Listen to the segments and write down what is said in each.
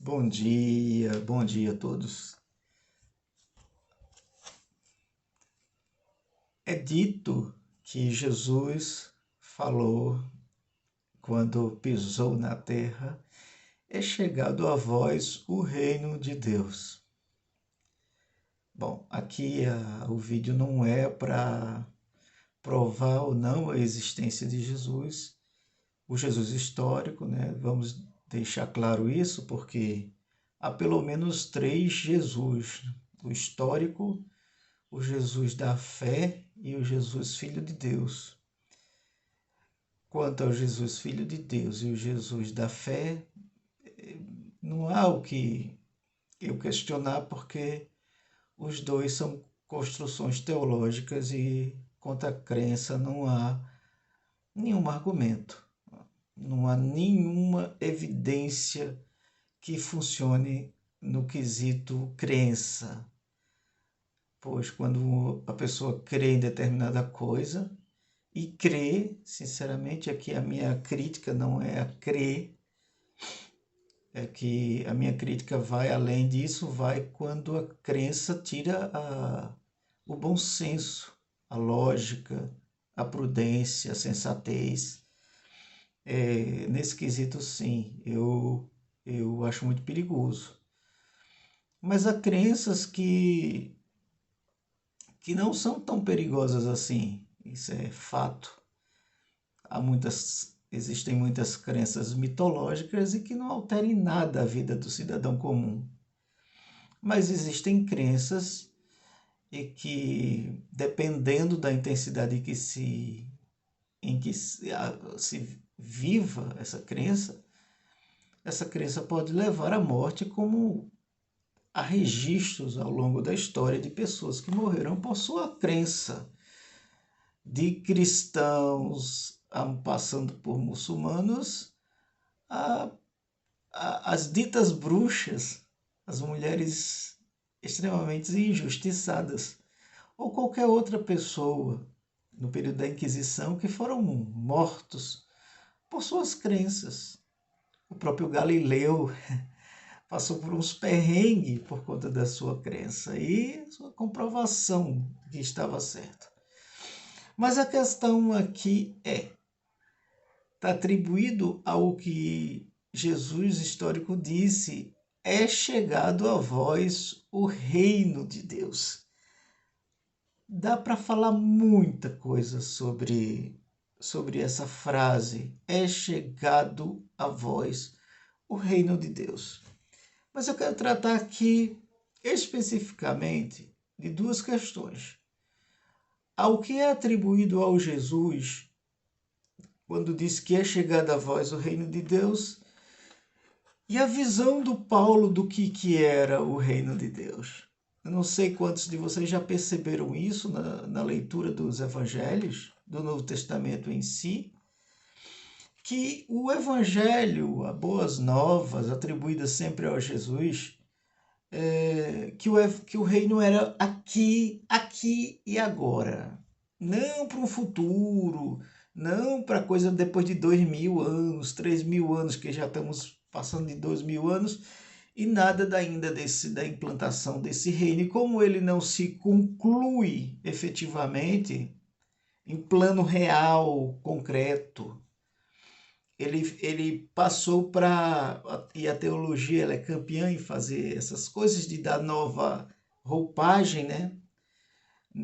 Bom dia a todos. É dito que Jesus falou quando pisou na terra: é chegado a vós o reino de Deus. Bom, aqui o vídeo não é para provar ou não a existência de Jesus, o Jesus histórico, né? Vamos deixar claro isso porque há pelo menos três Jesus: o histórico, o Jesus da fé e o Jesus Filho de Deus. Quanto ao Jesus Filho de Deus e o Jesus da fé, não há o que eu questionar, porque os dois são construções teológicas e contra a crença não há nenhum argumento, não há nenhuma evidência que funcione no quesito crença. Pois quando a pessoa crê em determinada coisa, e crê, sinceramente, aqui a minha crítica não é a crer, é que a minha crítica vai além disso, vai quando a crença tira o bom senso, a lógica, a prudência, a sensatez. Nesse quesito, sim, eu acho muito perigoso. Mas há crenças que não são tão perigosas assim, isso é fato. Existem muitas crenças mitológicas e que não alteram em nada a vida do cidadão comum. Mas existem crenças e que, dependendo da intensidade em que se viva essa crença pode levar à morte, como há registros ao longo da história de pessoas que morreram por sua crença, de cristãos passando por muçulmanos, a, as ditas bruxas, as mulheres extremamente injustiçadas, ou qualquer outra pessoa no período da Inquisição que foram mortos por suas crenças. O próprio Galileu passou por uns perrengues por conta da sua crença e sua comprovação de que estava certo. Mas a questão aqui está atribuído ao que Jesus histórico disse: é chegado a vós o reino de Deus. Dá para falar muita coisa sobre essa frase: é chegado a vós o reino de Deus. Mas eu quero tratar aqui especificamente de duas questões. Ao que é atribuído ao Jesus quando diz que é chegado a vós o reino de Deus, e a visão do Paulo do que era o reino de Deus. Eu não sei quantos de vocês já perceberam isso na leitura dos evangelhos, do Novo Testamento em si, que o evangelho, as boas novas atribuídas sempre ao Jesus, que o reino era aqui e agora. Não para um futuro, não para coisa depois de 2.000 anos, 3.000 anos, que já estamos passando de 2.000 anos, e nada ainda da implantação desse reino. E como ele não se conclui efetivamente em plano real, concreto, ele passou para... E a teologia ela é campeã em fazer essas coisas de dar nova roupagem, né?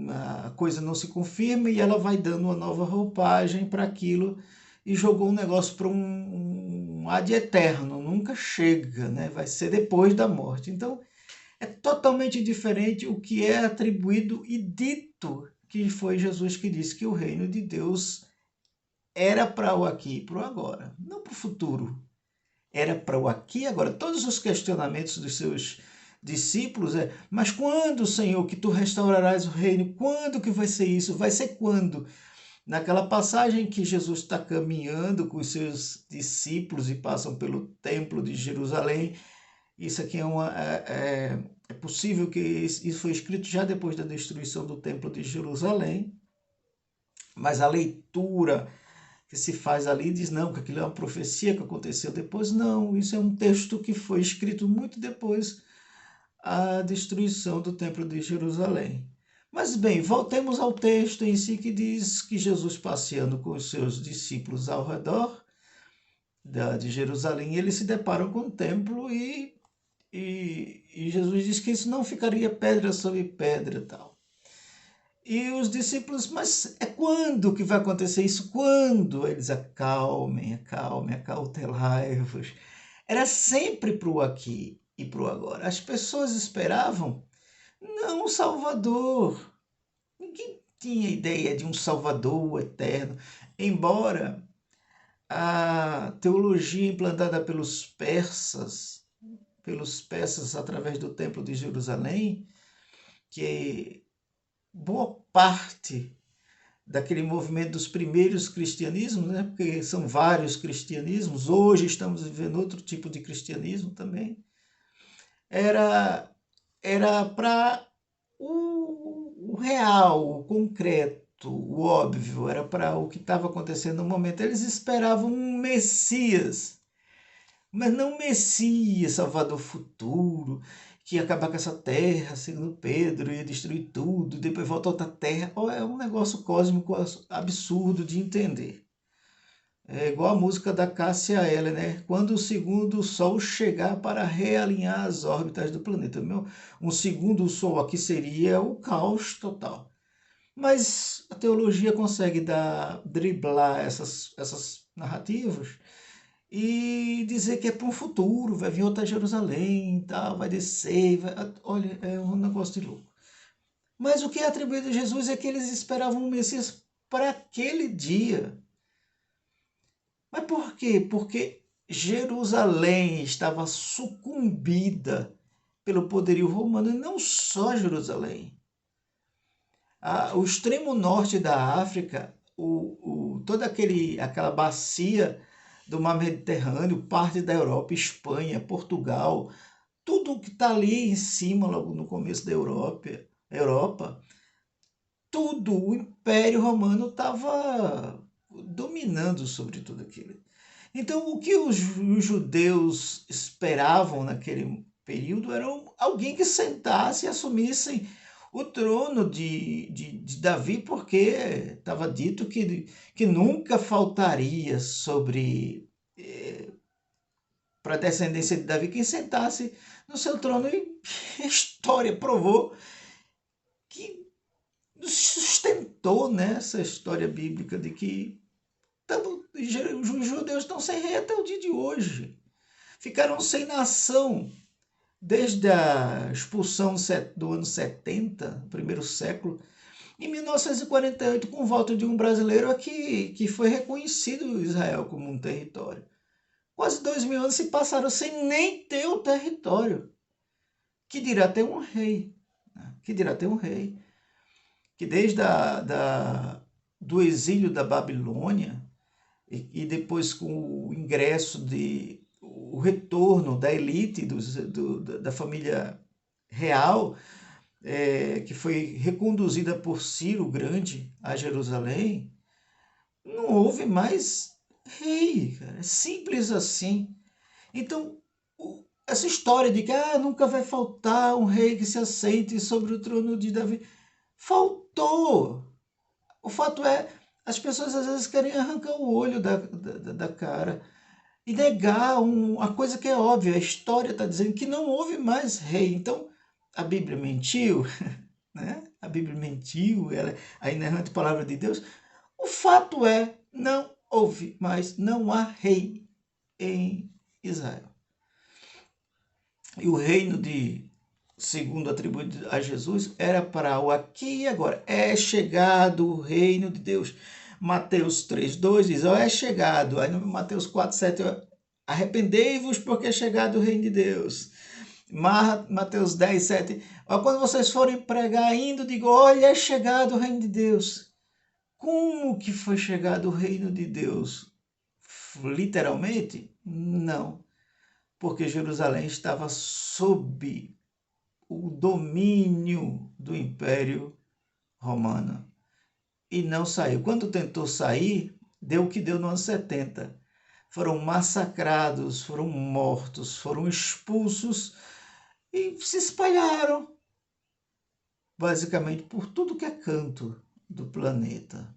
A coisa não se confirma e ela vai dando uma nova roupagem para aquilo e jogou um negócio para um ad eterno, nunca chega, né? Vai ser depois da morte. Então, é totalmente diferente o que é atribuído e dito, que foi Jesus que disse que o reino de Deus era para o aqui e para o agora, não para o futuro. Era para o aqui e agora. Todos os questionamentos dos seus discípulos mas quando, Senhor, que tu restaurarás o reino? Quando que vai ser isso? Vai ser quando? Naquela passagem que Jesus está caminhando com os seus discípulos e passam pelo templo de Jerusalém, isso aqui é possível que isso foi escrito já depois da destruição do templo de Jerusalém, mas a leitura que se faz ali e diz, não, que aquilo é uma profecia que aconteceu depois. Não, isso é um texto que foi escrito muito depois a destruição do Templo de Jerusalém. Mas bem, voltemos ao texto em si que diz que Jesus passeando com os seus discípulos ao redor de Jerusalém, eles se deparam com o templo e Jesus diz que isso não ficaria pedra sobre pedra e tal. E os discípulos, mas é quando que vai acontecer isso? Quando? Eles, acalmem, acalmem, acautelai-vos. Era sempre para o aqui e para o agora. As pessoas esperavam não um Salvador. Ninguém tinha ideia de um Salvador eterno. Embora a teologia implantada pelos persas através do Templo de Jerusalém, que boa parte daquele movimento dos primeiros cristianismos, né? Porque são vários cristianismos, hoje estamos vivendo outro tipo de cristianismo também, era para o real, o concreto, o óbvio, era para o que estava acontecendo no momento. Eles esperavam um Messias, mas não um Messias, Salvador futuro, que ia acabar com essa terra, segundo Pedro, ia destruir tudo, depois volta outra terra. É um negócio cósmico absurdo de entender. É igual a música da Cássia Eller, né? Quando o segundo sol chegar para realinhar as órbitas do planeta. Um segundo sol aqui seria o caos total. Mas a teologia consegue driblar essas narrativas e dizer que é para um futuro, vai vir outra Jerusalém, tal, vai descer, olha, é um negócio de louco. Mas o que é atribuído a Jesus é que eles esperavam um Messias para aquele dia. Mas por quê? Porque Jerusalém estava sucumbida pelo poderio romano, e não só Jerusalém. O extremo norte da África, toda aquela bacia do Mar Mediterrâneo, parte da Europa, Espanha, Portugal, tudo que está ali em cima, logo no começo da Europa, tudo, o Império Romano estava dominando sobre tudo aquilo. Então, o que os judeus esperavam naquele período era alguém que sentasse e assumisse o trono de Davi, porque estava dito que nunca faltaria para a descendência de Davi quem sentasse no seu trono. E a história provou que sustentou, né, essa história bíblica de que os judeus estão sem rei até o dia de hoje. Ficaram sem nação desde a expulsão do ano 70, primeiro século. Em 1948, com volta de um brasileiro aqui, que foi reconhecido Israel como um território. Quase 2000 anos se passaram sem nem ter o território. Que dirá ter um rei. Que dirá ter um rei. Que desde do exílio da Babilônia, e depois com o ingresso o retorno da elite da família real, que foi reconduzida por Ciro o Grande a Jerusalém, não houve mais rei, cara. É simples assim. Então, essa história de que nunca vai faltar um rei que se assente sobre o trono de Davi, faltou. O fato é, as pessoas às vezes querem arrancar o olho da cara e negar a coisa que é óbvia. A história está dizendo que não houve mais rei. Então, a Bíblia mentiu, né? A Bíblia mentiu, ela é a inerrante palavra de Deus. O fato é, não houve mais, não há rei em Israel. E o reino segundo atribuído a Jesus, era para o aqui e agora. É chegado o reino de Deus. Mateus 3:2 diz, é chegado. Aí no Mateus 4:7, arrependei-vos porque é chegado o reino de Deus. Mateus 10:7, quando vocês forem pregar indo, digo, olha, é chegado o reino de Deus. Como que foi chegado o reino de Deus? Literalmente? Não. Porque Jerusalém estava sob o domínio do Império Romano e não saiu. Quando tentou sair, deu o que deu no ano 70. Foram massacrados, foram mortos, foram expulsos e se espalharam basicamente por tudo que é canto do planeta.